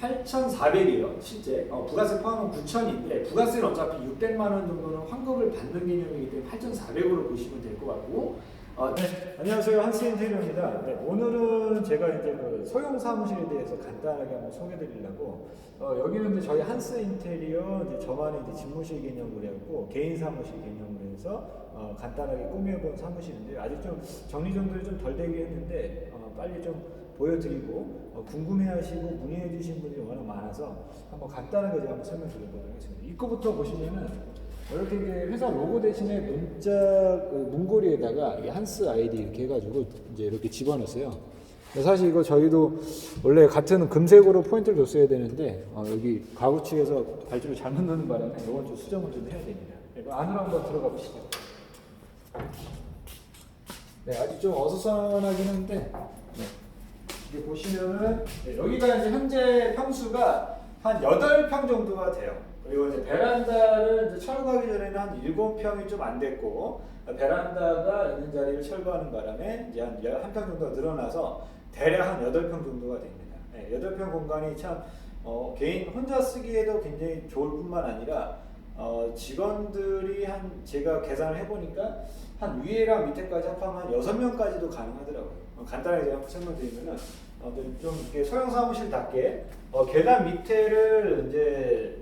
8,400이에요. 실제 부가세 포함은 9,000인데 부가세는 어차피 600만 원 정도는 환급을 받는 개념이기 때문에 8,400으로 보시면 될 것 같고. 네, 안녕하세요, 한스인테리어입니다. 네, 오늘은 제가 이제 그 소형 사무실에 대해서 간단하게 한번 소개드리려고 여기는 이제 저희 한스인테리어 이제 저만의 이제 집무실 개념으로 해갖고 개인 사무실 개념으로 해서 간단하게 꾸며본 사무실인데 아직 좀 정리정돈이 좀 덜 되긴 했는데 빨리 좀 보여드리고 궁금해하시고 문의해주신 분들이 워낙 많아서 한번 간단하게 제가 한번 설명드려보도록 하겠습니다. 입구부터 보시면은 이렇게 회사 로고 대신에 문자 문고리에다가 한스 아이디 이렇게 해가지고 이제 이렇게 집어넣었어요. 사실 이거 저희도 원래 같은 금색으로 포인트를 줬어야 되는데 여기 가구 측에서 발주를 잘못 넣는 바람에 이건 좀 수정을 좀 해야 됩니다. 안으로 한번 들어가 보시죠. 네, 아직 좀 어수선하긴 한데 네. 이게 보시면은 네, 여기가 이제 현재 평수가 한 8평 정도가 돼요. 그리고 이제 베란다를 이제 철거하기 전에는 한 7평이 좀 안 됐고 베란다가 있는 자리를 철거하는 바람에 이제 한 1평 정도가 늘어나서 대략 한 8평 정도가 됩니다. 네, 8평 공간이 참 개인 혼자 쓰기에도 굉장히 좋을 뿐만 아니라 직원들이 제가 계산을 해보니까 한 위에랑 밑에까지 합하면 한 6명까지도 가능하더라고요. 간단하게 제가 설명드리면은 좀 이렇게 소형 사무실답게 계단 밑에를 이제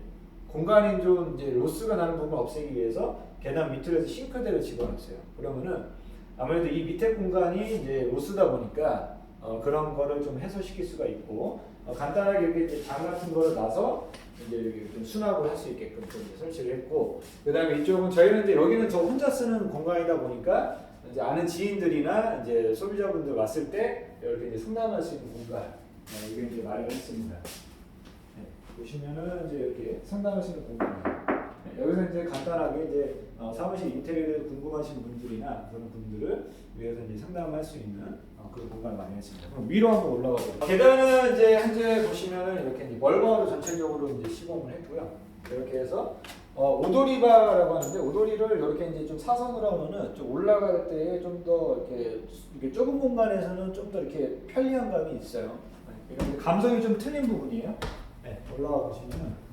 공간이 좀 이제 로스가 나는 부분을 없애기 위해서 계단 밑으로 해서 싱크대를 집어넣었어요. 그러면은 아무래도 이 밑에 공간이 이제 로스다 보니까 그런 거를 좀 해소시킬 수가 있고 간단하게 이렇게 이제 장 같은 거를 놔서 이제 이렇게 좀 수납을 할 수 있게끔 좀 설치를 했고 그다음에 이쪽은 저희는 이제 여기는 저 혼자 쓰는 공간이다 보니까 이제 아는 지인들이나 이제 소비자분들 왔을 때 이렇게 이제 상담할 수 있는 공간 이게 이제 마련을 했습니다. 보시면은 이제 이렇게 상담할 수 있는 공간이에요. 여기서 이제 간단하게 이제 사무실 인테리어에 궁금하신 분들이나 그런 분들을 위해서 이제 상담할 수 있는 그런 공간을 마련했습니다. 그럼 위로 한번 올라가 보죠. 계단은 이제 현재 보시면은 이렇게 이제 멀바로 전체적으로 이제 시공을 했고요. 이렇게 해서 오도리바라고 하는데 오도리를 이렇게 이제 좀 사선으로 하면은 좀 올라갈 때 좀 더 이렇게 좁은 공간에서는 좀 더 이렇게 편리한 감이 있어요. 이런 감성이 좀 틀린 부분이에요. 네, 올라와 보시면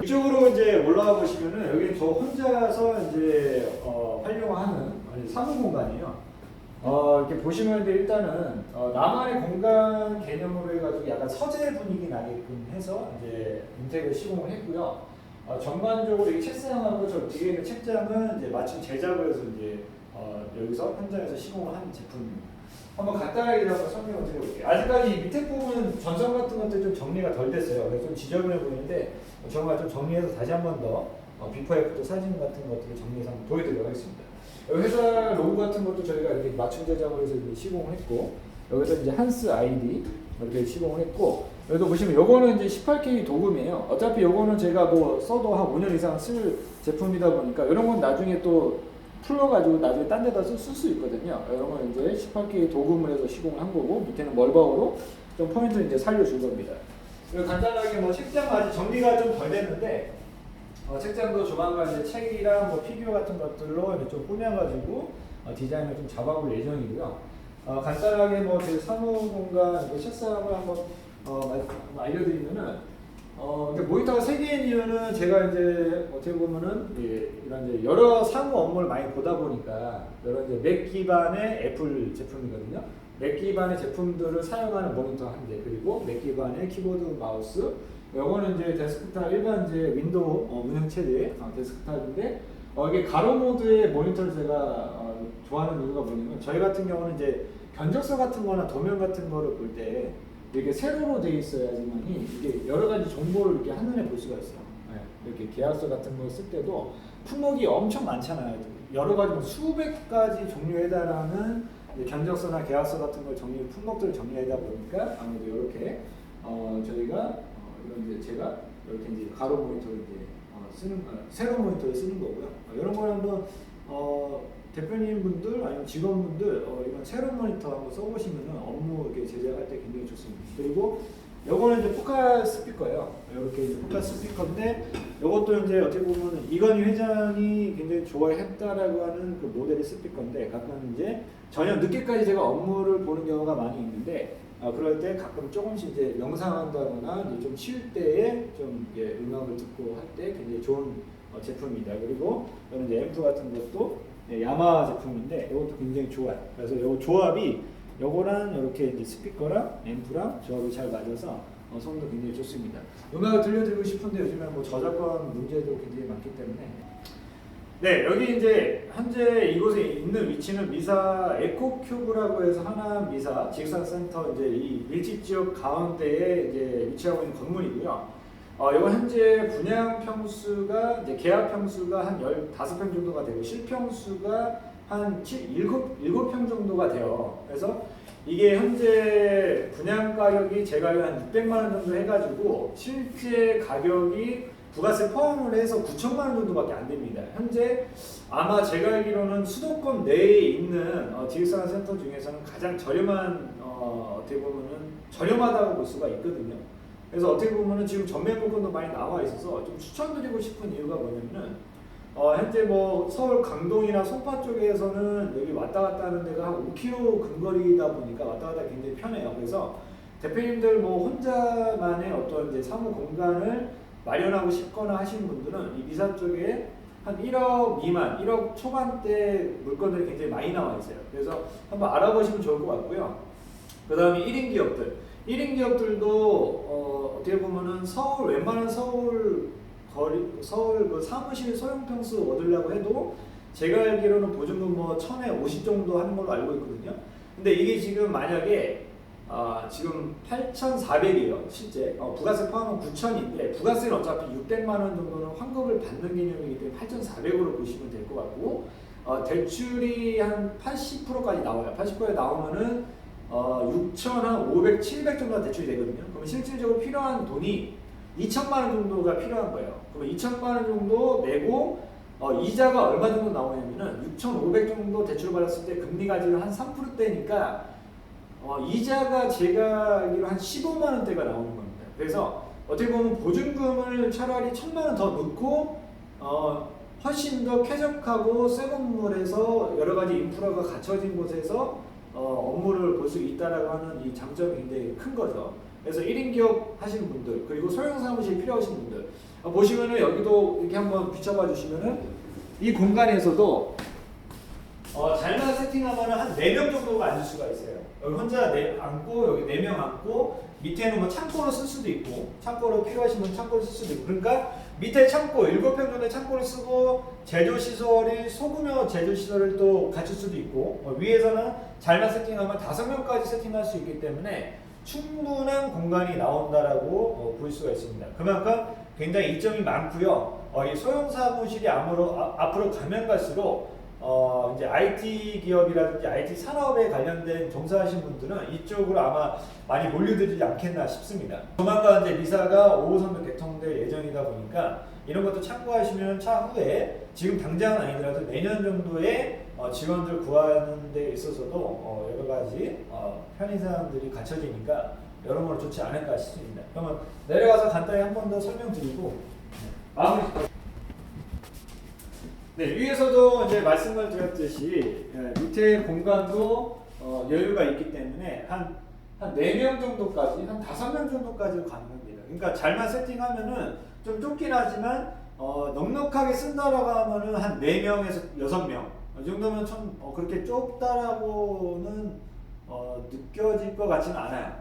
이쪽으로 이제 올라와 보시면은 여기 저 혼자서 이제 활용하는 사무 공간이에요. 이렇게 보시면 일단은 나만의 공간 개념으로 해가지고 약간 서재 분위기 나게끔 해서 이제 인테리어 시공을 했고요. 전반적으로 이 책상하고 저 뒤에 있는 책장은 이제 마침 제작을 해서 이제 여기서 현장에서 시공을 한 제품입니다. 한번 간단하게 한번 설명을 드려볼게요. 아직까지 밑에 부분 전선 같은 것들 좀 정리가 덜 됐어요. 그래서 좀 지저분해 보이는데 정말 좀 정리해서 다시 한번 더 비포 애프터 사진 같은 것들을 정리해서 한번 보여드리도록 하겠습니다. 회사 로고 같은 것도 저희가 이렇게 맞춤 제작을 해서 이제 시공을 했고 여기서 이제 한스 아이디 이렇게 시공을 했고 여기도 보시면 요거는 이제 18K 도금이에요. 어차피 요거는 제가 뭐 써도 한 5년 이상 쓸 제품이다 보니까 이런 건 나중에 또 풀러가지고 나중에 딴 데다 쓸 수 있거든요. 이런 건 이제 18K 도금을 해서 시공을 한 거고 밑에는 멀바우로 좀 포인트를 이제 살려준 겁니다. 그리고 간단하게 뭐 책장 아직 정리가 좀 덜 됐는데 책장도 조만간 이제 책이랑 뭐 피규어 같은 것들로 이제 좀 꾸며가지고 디자인을 좀 잡아볼 예정이고요. 간단하게 뭐 제 사무 공간 책상을 한번 알려드리면은 모니터가 3개인 이유는 제가 이제 어떻게 보면은 이런 이제 여러 사무 업무를 많이 보다 보니까 여러 이제 맥 기반의 애플 제품이거든요. 맥 기반의 제품들을 사용하는 모니터 한 대, 그리고 맥 기반의 키보드, 마우스. 요거는 이제 데스크탑 일반 이제 윈도우 운영 체제 데스크탑인데 이게 가로 모드의 모니터를 제가 좋아하는 이유가 뭐냐면 저희 같은 경우는 이제 견적서 같은 거나 도면 같은 거를 볼 때 이렇게 세로로 되어 있어야지만이 이게 여러 가지 정보를 이렇게 한눈에 볼 수가 있어요. 네, 이렇게 계약서 같은 거 쓸 때도 품목이 엄청 많잖아요. 여러 가지 뭐 수백 가지 종류에 달하는 견적서나 계약서 같은 걸 품목들을 정리하다 보니까 아무래도 이렇게 저희가 이런 이제 제가 이렇게 이제 가로 모니터를 이제 세로 모니터를 쓰는 거고요. 이런 걸 한번 대표님 분들 아니면 직원분들 이런 세로 모니터 한번 써보시면 업무 이렇게 제작할 때 굉장히 좋습니다. 그리고 요거는 이제 포카 스피커예요. 이렇게 이제 포카 스피커인데 요것도 이제 어떻게 보면 이건희 회장이 굉장히 좋아했다라고 하는 그 모델의 스피커인데 가끔 이제 저녁 늦게까지 제가 업무를 보는 경우가 많이 있는데 그럴 때 가끔 조금씩 이제 명상한다거나 이제 좀 쉴 때에 좀 음악을 듣고 할 때 굉장히 좋은 제품입니다. 그리고 저는 이제 앰프 같은 것도 야마하 제품인데 이것도 굉장히 좋아요. 그래서 요 조합이 요거랑 이렇게 이제 스피커랑 앰프랑 조합이 잘 맞아서 소음도 굉장히 좋습니다. 음악을 들려드리고 싶은데 요즘에 뭐 저작권 문제도 굉장히 많기 때문에 네, 여기 이제 현재 이곳에 있는 위치는 미사 에코큐브라고 해서 하남 미사 지식산센터 이제 이 일집 지역 가운데에 이제 위치하고 있는 건물이고요. 이건 현재 분양 평수가 이제 계약 평수가 한 15평 정도가 되고 실평수가 한 7평 정도가 돼요. 그래서 이게 현재 분양 가격이 제가 알기로 한 600만 원 정도 해가지고 실제 가격이 부가세 포함을 해서 9천만 원 정도밖에 안 됩니다. 현재 아마 제가 알기로는 수도권 내에 있는 지식산업센터 중에서는 가장 저렴한 어떻게 보면은 저렴하다고 볼 수가 있거든요. 그래서 어떻게 보면은 지금 전매 물건도 많이 나와 있어서 좀 추천드리고 싶은 이유가 뭐냐면은 현재 뭐 서울 강동이나 송파 쪽에서는 여기 왔다 갔다 하는 데가 한 5km 근거리다 보니까 왔다 갔다 굉장히 편해요. 그래서 대표님들 뭐 혼자만의 어떤 이제 사무 공간을 마련하고 싶거나 하시는 분들은 이 미사 쪽에 한 1억 미만, 1억 초반대 물건들이 굉장히 많이 나와 있어요. 그래서 한번 알아보시면 좋을 것 같고요. 그 다음에 1인 기업들. 1인 기업들도 어떻게 보면은 서울, 웬만한 서울 그 사무실 소형평수 얻으려고 해도 제가 알기로는 보증금 뭐 1000에 50 정도 하는 걸로 알고 있거든요. 근데 이게 지금 만약에 지금 8,400이에요. 실제 부가세 포함은 9,000인데 부가세는 어차피 600만 원 정도는 환급을 받는 개념이기 때문에 8,400으로 보시면 될 것 같고 대출이 한 80%까지 나와요. 80%에 나오면은 6,500, 700 정도가 대출이 되거든요. 그러면 실질적으로 필요한 돈이 2천만 원 정도가 필요한 거예요. 그러면 2천만 원 정도 내고 이자가 얼마 정도 나오냐면은 6,500 정도 대출을 받았을 때 금리가 지금 한 3%대니까 이자가 제가 알기로 한 15만 원대가 나오는 겁니다. 그래서 어떻게 보면 보증금을 차라리 1,000만 원 더 넣고 훨씬 더 쾌적하고 새 건물에서 여러 가지 인프라가 갖춰진 곳에서 업무를 볼 수 있다라고 하는 이 장점이 굉장히 큰 거죠. 그래서 1인 기업 하시는 분들 그리고 소형 사무실 필요하신 분들 보시면은 여기도 이렇게 한번 비춰봐 주시면은 이 공간에서도 잘만 세팅하면 한 4명 정도가 앉을 수가 있어요. 여기 혼자 앉고 여기 4명 앉고 밑에는 뭐 창고로 쓸 수도 있고 창고로 필요하시면 창고로 쓸 수도 있고 그러니까 밑에 창고 7평 정도의 창고를 쓰고 제조시설이 소규모 제조시설을 또 갖출 수도 있고 위에서는 잘만 세팅하면 5명까지 세팅할 수 있기 때문에 충분한 공간이 나온다라고 볼 수가 있습니다. 그만큼 굉장히 이점이 많고요. 이 소형 사무실이 앞으로 가면 갈수록 이제 IT 기업이라든지 IT 산업에 관련된 종사하신 분들은 이쪽으로 아마 많이 몰려들지 않겠나 싶습니다. 조만간 이제 미사가 5호선도 개통될 예정이다 보니까 이런 것도 참고하시면 차후에 지금 당장은 아니더라도 내년 정도에 직원들 구하는 데 있어서도 여러 가지 편의사항들이 갖춰지니까 여러모로 좋지 않을까 싶습니다. 그러면 내려가서 간단히 한 번 더 설명드리고 마무리. 네, 위에서도 이제 말씀을 드렸듯이 밑에 공간도 여유가 있기 때문에 한 4명 정도까지, 한 5명 정도까지 가능합니다. 그러니까 잘만 세팅하면은 좀 좁긴 하지만 넉넉하게 쓴다라고 하면은 한 4명에서 6명 이 정도면 참 그렇게 좁다라고는 느껴질 것 같지는 않아요.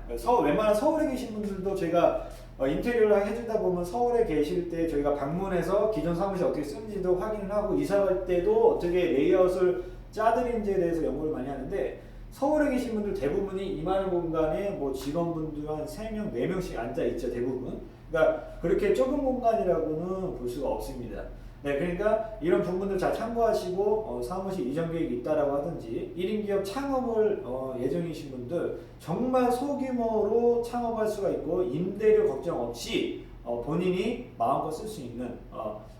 웬만한 서울에 계신 분들도 제가 인테리어를 해주다 보면 서울에 계실 때 저희가 방문해서 기존 사무실 어떻게 쓰는지도 확인을 하고 이사 갈 때도 어떻게 레이아웃을 짜드리는지에 대해서 연구를 많이 하는데 서울에 계신 분들 대부분이 이만한 공간에 뭐 직원분들 한 3명, 4명씩 앉아 있죠, 대부분. 그러니까 그렇게 좁은 공간이라고는 볼 수가 없습니다. 네, 그러니까 이런 부분들 잘 참고하시고 사무실 이전 계획이 있다라고 하든지 1인 기업 창업을 예정이신 분들 정말 소규모로 창업할 수가 있고 임대료 걱정 없이 본인이 마음껏 쓸 수 있는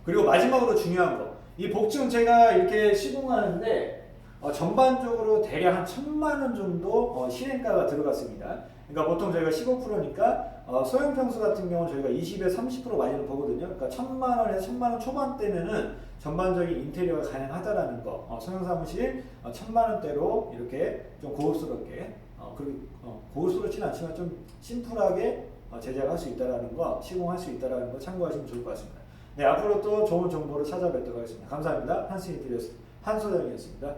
그리고 마지막으로 중요한 거 이 복층 제가 이렇게 시공하는데 전반적으로 대략 한 1,000만 원 정도 실행가가 들어갔습니다. 그러니까 보통 저희가 15%니까 소형 평수 같은 경우는 저희가 20에서 30% 마진을 보거든요. 그러니까 1,000만 원에서 1,000만 원 초반대면은 전반적인 인테리어가 가능하다라는 거. 소형 사무실 1,000만 원대로 이렇게 좀 고급스럽게 그리고 고급스럽지는 않지만 좀 심플하게 제작할 수 있다라는 거, 시공할 수 있다라는 거 참고하시면 좋을 것 같습니다. 네, 앞으로 또 좋은 정보를 찾아뵙도록 하겠습니다. 감사합니다. 한스 인테리어스 한 소장이었습니다.